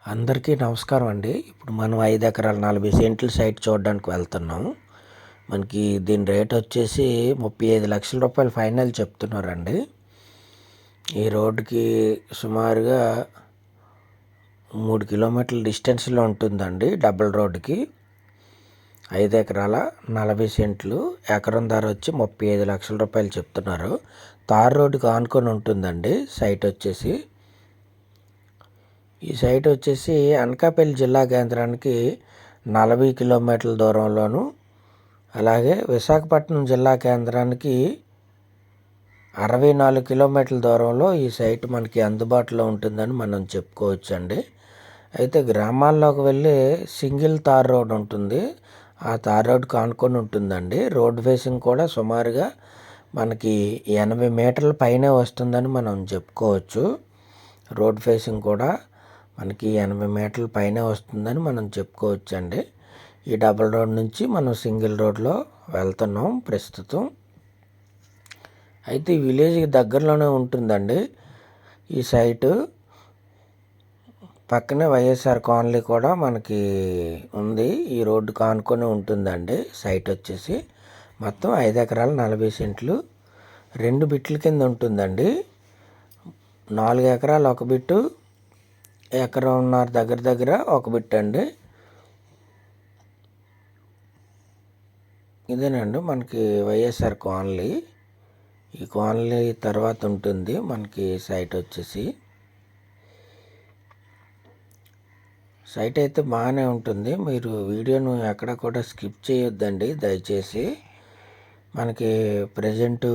అందరికీ నమస్కారం అండి. ఇప్పుడు మనం 5 ఎకరాల 40 సెంట్ల సైట్ చూడడానికి వెళ్తున్నాం. మనకి దీని రేట్ వచ్చేసి 35 లక్షల రూపాయలు ఫైనల్ చెప్తున్నారండి. ఈ రోడ్డుకి సుమారుగా 3 కిలోమీటర్ల డిస్టెన్స్లో ఉంటుందండి. డబుల్ రోడ్డుకి 5 ఎకరాల 40 సెంట్లు, ఎకరం ధర వచ్చి 35 లక్షల రూపాయలు చెప్తున్నారు. తార్ రోడ్డుకి ఆనుకొని ఉంటుందండి సైట్ వచ్చేసి. ఈ సైట్ వచ్చేసి అనకాపల్లి జిల్లా కేంద్రానికి 40 కిలోమీటర్ల దూరంలోను, అలాగే విశాఖపట్నం జిల్లా కేంద్రానికి 64 కిలోమీటర్ల దూరంలో ఈ సైట్ మనకి అందుబాటులో ఉంటుందని మనం చెప్పుకోవచ్చండి. అయితే గ్రామాల్లోకి వెళ్ళి సింగిల్ తార్ రోడ్ ఉంటుంది. ఆ తార్ రోడ్డుకి ఆనుకొని ఉంటుందండి. రోడ్ ఫేసింగ్ కూడా సుమారుగా మనకి 80 మీటర్ల పైనే వస్తుందని మనం చెప్పుకోవచ్చు. రోడ్ ఫేసింగ్ కూడా మనకి 80 మీటర్ల పైనే వస్తుందని మనం చెప్పుకోవచ్చు అండి. ఈ డబుల్ రోడ్ నుంచి మనం సింగిల్ రోడ్లో వెళ్తున్నాం ప్రస్తుతం. అయితే ఈ విలేజ్కి దగ్గరలోనే ఉంటుందండి ఈ సైటు. పక్కనే వైఎస్ఆర్ కాలనీ కూడా మనకి ఉంది. ఈ రోడ్డుకు ఆనుకొని ఉంటుందండి సైట్ వచ్చేసి. మొత్తం 5 ఎకరాల 40 సెంట్లు 2 బిట్ల కింద ఉంటుందండి. 4 ఎకరాలు ఒక బిట్టు, ఎకరంన్నర దగ్గర ఒక బిట్ అండి. ఇదేనండి మనకి వైఎస్ఆర్ కాలనీ. ఈ కాలనీ తర్వాత ఉంటుంది మనకి సైట్ వచ్చేసి. సైట్ అయితే బాగానే ఉంటుంది. మీరు వీడియోను ఎక్కడ కూడా స్కిప్ చేయొద్దండి దయచేసి. మనకి ప్రజెంటు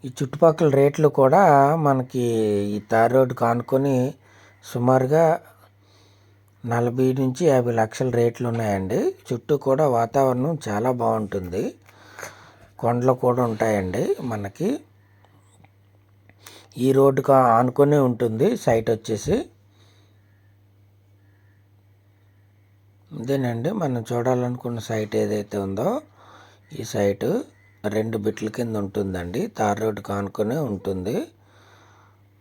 ఈ చుట్టుపక్కల రేట్లు కూడా మనకి ఈ తార్ రోడ్డు కానుకొని సుమారుగా 40 నుంచి 50 లక్షల రేట్లు ఉన్నాయండి. చుట్టూ కూడా వాతావరణం చాలా బాగుంటుంది. కొండలు కూడా ఉంటాయండి మనకి. ఈ రోడ్డుకు ఆనుకొని ఉంటుంది సైట్ వచ్చేసి. ఇదేనండి మనం చూడాలనుకున్న సైట్ ఏదైతే ఉందో ఈ సైటు 2 బిట్ల కింద ఉంటుందండి. తార్ రోడ్డు కానుకొనే ఉంటుంది.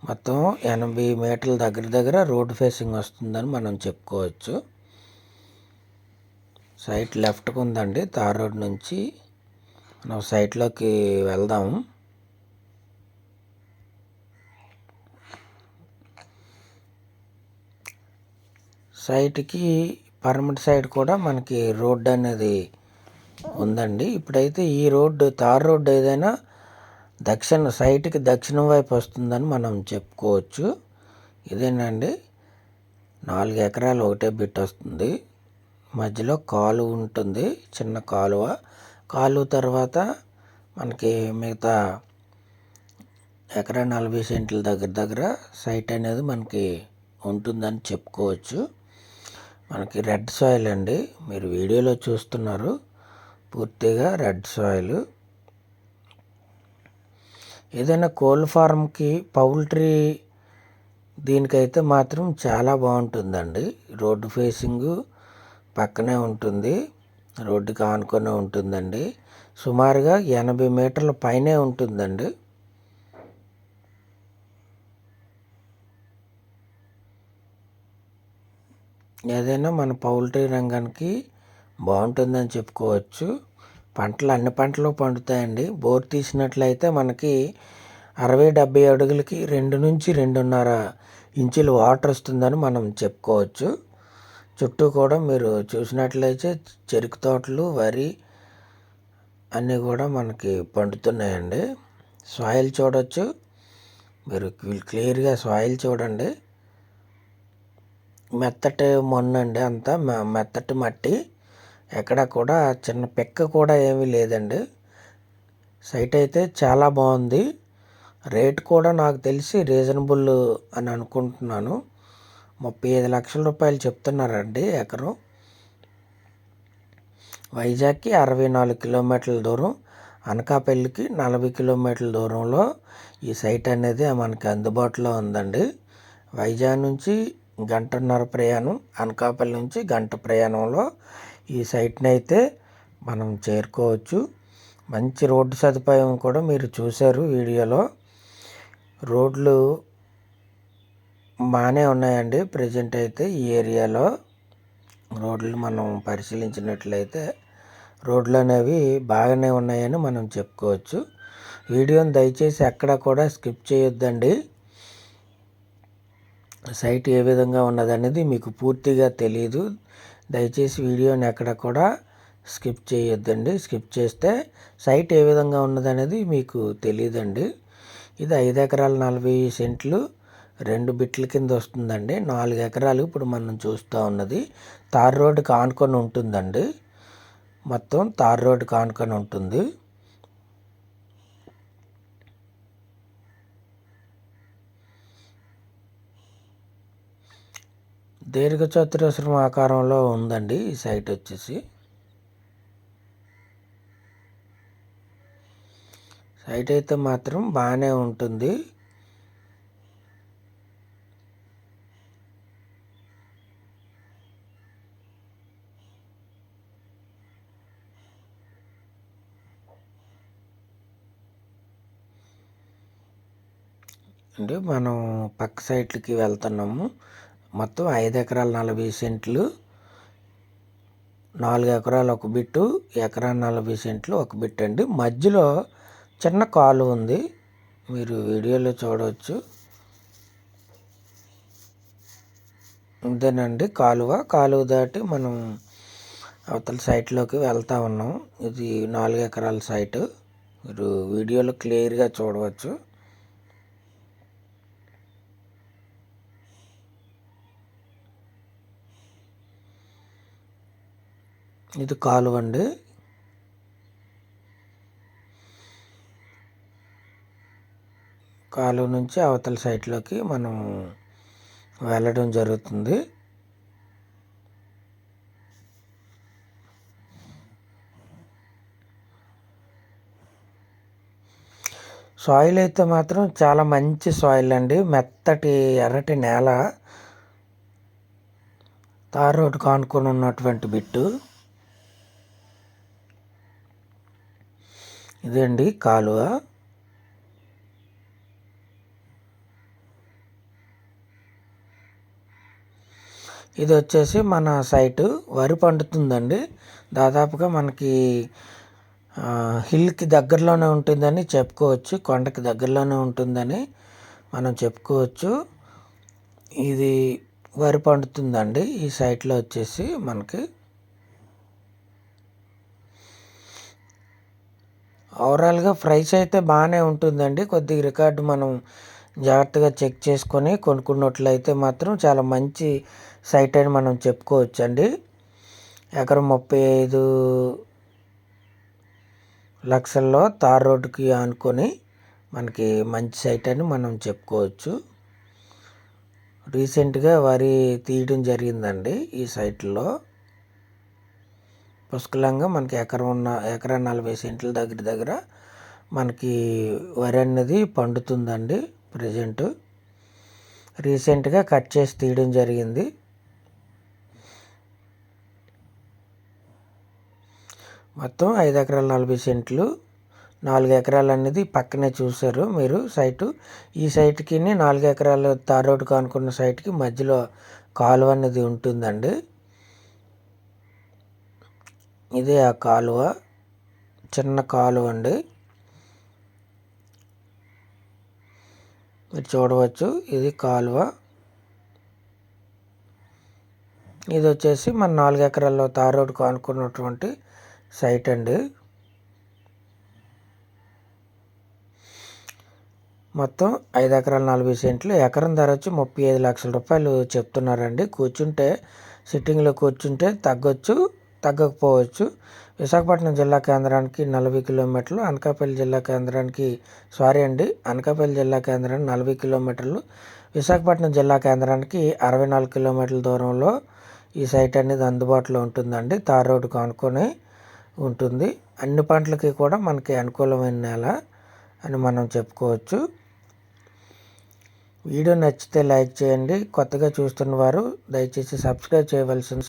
మొత్తం 80 మీటర్ల దగ్గర రోడ్ ఫేసింగ్ వస్తుందని మనం చెప్పుకోవచ్చు. సైట్ లెఫ్ట్కి ఉందండి. తార్ రోడ్ నుంచి మనం సైట్లోకి వెళ్దాం. సైట్కి పర్మనెంట్ సైడ్ కూడా మనకి రోడ్డు అనేది ఉందండి. ఇప్పుడైతే ఈ రోడ్డు తార్ రోడ్డు ఏదైనా సైట్కి దక్షిణం వైపు వస్తుందని మనం చెప్పుకోవచ్చు. ఇదేనండి 4 ఎకరాలు ఒకటే బిట్ వస్తుంది. మధ్యలో కాలువ ఉంటుంది, చిన్న కాలువ తర్వాత మనకి మిగతా ఎకరా 40 సెంట్ల దగ్గర సైట్ అనేది మనకి ఉంటుందని చెప్పుకోవచ్చు. మనకి రెడ్ సాయిల్ అండి, మీరు వీడియోలో చూస్తున్నారు, పూర్తిగా రెడ్ సాయిల్. ఏదైనా కోళ్ళ ఫారంకి పౌల్ట్రీ దీనికైతే మాత్రం చాలా బాగుంటుందండి. రోడ్డు ఫేసింగ్ పక్కనే ఉంటుంది, రోడ్డుకి ఆనుకొని ఉంటుందండి. సుమారుగా 80 మీటర్ల పైనే ఉంటుందండి. ఏదైనా మన పౌల్ట్రీ రంగానికి బాగుంటుందని చెప్పుకోవచ్చు. అన్ని పంటలు పండుతాయండి. బోర్ తీసినట్లయితే మనకి 60-70 అడుగులకి 2 నుంచి 2.5 ఇంచులు వాటర్ వస్తుందని మనం చెప్పుకోవచ్చు. చుట్టూ కూడా మీరు చూసినట్లయితే చెరుకు తోటలు, వరి అన్నీ కూడా మనకి పండుతున్నాయండి. సాయిల్ చూడవచ్చు, మీరు క్లియర్గా సాయిల్ చూడండి. మెత్తటి మన్నండి, అంతా మెత్తటి మట్టి, ఎక్కడ కూడా చిన్న పెక్క కూడా ఏమీ లేదండి. సైట్ అయితే చాలా బాగుంది. రేట్ కూడా నాకు తెలిసి రీజనబుల్ అని అనుకుంటున్నాను. 35 లక్షల రూపాయలు చెప్తున్నారండి ఎకరం. వైజాగ్కి 64 కిలోమీటర్ల దూరం, అనకాపల్లికి 40 కిలోమీటర్ల దూరంలో ఈ సైట్ అనేది మనకి అందుబాటులో ఉందండి. వైజాగ్ నుంచి 1.5 గంట ప్రయాణం, అనకాపల్లి నుంచి 1 గంట ప్రయాణంలో ఈ సైట్ని అయితే మనం చేరుకోవచ్చు. మంచి రోడ్డు సదుపాయం కూడా మీరు చూశారు వీడియోలో. రోడ్లు బాగానే ఉన్నాయండి. ప్రజెంట్ అయితే ఈ ఏరియాలో రోడ్లు మనం పరిశీలించినట్లయితే రోడ్లు అనేవి బాగానే ఉన్నాయని మనం చెప్పుకోవచ్చు. వీడియోని దయచేసి ఎక్కడ కూడా స్కిప్ చేయొద్దండి. సైట్ ఏ విధంగా ఉన్నదనేది మీకు పూర్తిగా తెలియదు. దయచేసి వీడియోని ఎక్కడ కూడా స్కిప్ చేయొద్దండి. స్కిప్ చేస్తే సైట్ ఏ విధంగా ఉన్నదనేది మీకు తెలియదండి. ఇది 5 ఎకరాల 40 సెంట్లు 2 బిట్ల కింద వస్తుందండి. 4 ఎకరాలు ఇప్పుడు మనం చూస్తూ ఉన్నది తార్ రోడ్డుకి ఆనుకొని ఉంటుందండి. మొత్తం తార్ రోడ్డుకి ఆనుకొని ఉంటుంది. దీర్ఘచతురస్రం ఆకారంలో ఉందండి ఈ సైట్ వచ్చేసి. సైట్ అయితే మాత్రం బాగానే ఉంటుంది. అంటే మనం పక్క సైట్లకి వెళ్తున్నాము. మొత్తం 5 ఎకరాల 40 సెంట్లు, 4 ఎకరాలు ఒక బిట్టు, ఎకరా 40 సెంట్లు ఒక బిట్ అండి. మధ్యలో చిన్న కాలువ ఉంది, మీరు వీడియోలో చూడవచ్చు. ఇదేనండి కాలువ దాటి మనం అవతల సైట్లోకి వెళ్తా ఉన్నాం. ఇది 4 ఎకరాల సైటు, మీరు వీడియోలో క్లియర్గా చూడవచ్చు. ఇది కాలువ అండి. కాలువ నుంచి అవతల సైట్లోకి మనం వెళ్ళడం జరుగుతుంది. సాయిల్ అయితే మాత్రం చాలా మంచి సాయిల్ అండి. మెత్తటి ఎర్రటి నేల, తార్ రోడ్డు కానుకొని ఉన్నటువంటి బిట్టు ఇదండి కాలువ. ఇది వచ్చేసి మన సైటు వరి పండుతుందండి. దాదాపుగా మనకి హిల్కి దగ్గరలోనే ఉంటుందని చెప్పుకోవచ్చు, కొండకి దగ్గరలోనే ఉంటుందని మనం చెప్పుకోవచ్చు. ఇది వరి పండుతుందండి ఈ సైట్లో వచ్చేసి మనకి. ఓవరాల్గా ప్రైస్ అయితే బాగానే ఉంటుందండి. కొద్దిగా రికార్డు మనం జాగ్రత్తగా చెక్ చేసుకొని కొనుక్కున్నట్లయితే మాత్రం చాలా మంచి సైట్ అని మనం చెప్పుకోవచ్చు అండి. ఎకరం 35 లక్షల్లో తార్ రోడ్డుకి ఆనుకొని మనకి మంచి సైట్ అని మనం చెప్పుకోవచ్చు. రీసెంట్గా వరి తీయడం జరిగిందండి ఈ సైట్లో. పుష్కలంగా మనకి ఎకరా 40 సెంట్ల దగ్గర మనకి వరి అనేది పండుతుందండి. ప్రజెంట్ రీసెంట్గా కట్ చేసి తీయడం జరిగింది. మొత్తం 5 ఎకరాల 40 సెంట్లు, 4 ఎకరాలు అనేది పక్కనే చూసారు మీరు సైటు. ఈ సైట్కి 4 ఎకరాలు తార్ రోడ్డు కానుకున్న సైట్కి మధ్యలో కాలువ అనేది ఉంటుందండి. ఇదే ఆ కాలువ, చిన్న కాలువ అండి, మీరు చూడవచ్చు. ఇది కాలువ. ఇది వచ్చేసి మన 4 ఎకరాల్లో తార్ రోడ్డు కానుకున్నటువంటి సైట్ అండి. మొత్తం 5 ఎకరాల 40 సెంట్లు, ఎకరం ధర వచ్చి 35 లక్షల రూపాయలు చెప్తున్నారండి. సిట్టింగ్లో కూర్చుంటే తగ్గొచ్చు, తగ్గకపోవచ్చు. విశాఖపట్నం జిల్లా కేంద్రానికి 40 కిలోమీటర్లు, అనకాపల్లి జిల్లా కేంద్రానికి అనకాపల్లి జిల్లా కేంద్రానికి 40 కిలోమీటర్లు, విశాఖపట్నం జిల్లా కేంద్రానికి 64 కిలోమీటర్ల దూరంలో ఈ సైట్ అనేది అందుబాటులో ఉంటుందండి. తార్ రోడ్డుకు ఆనుకొని ఉంటుంది. అన్ని పంటలకి కూడా మనకి అనుకూలమైన నేల అని మనం చెప్పుకోవచ్చు. వీడియో నచ్చితే లైక్ చేయండి. కొత్తగా చూస్తున్న వారు దయచేసి సబ్స్క్రైబ్ చేయవలసింది.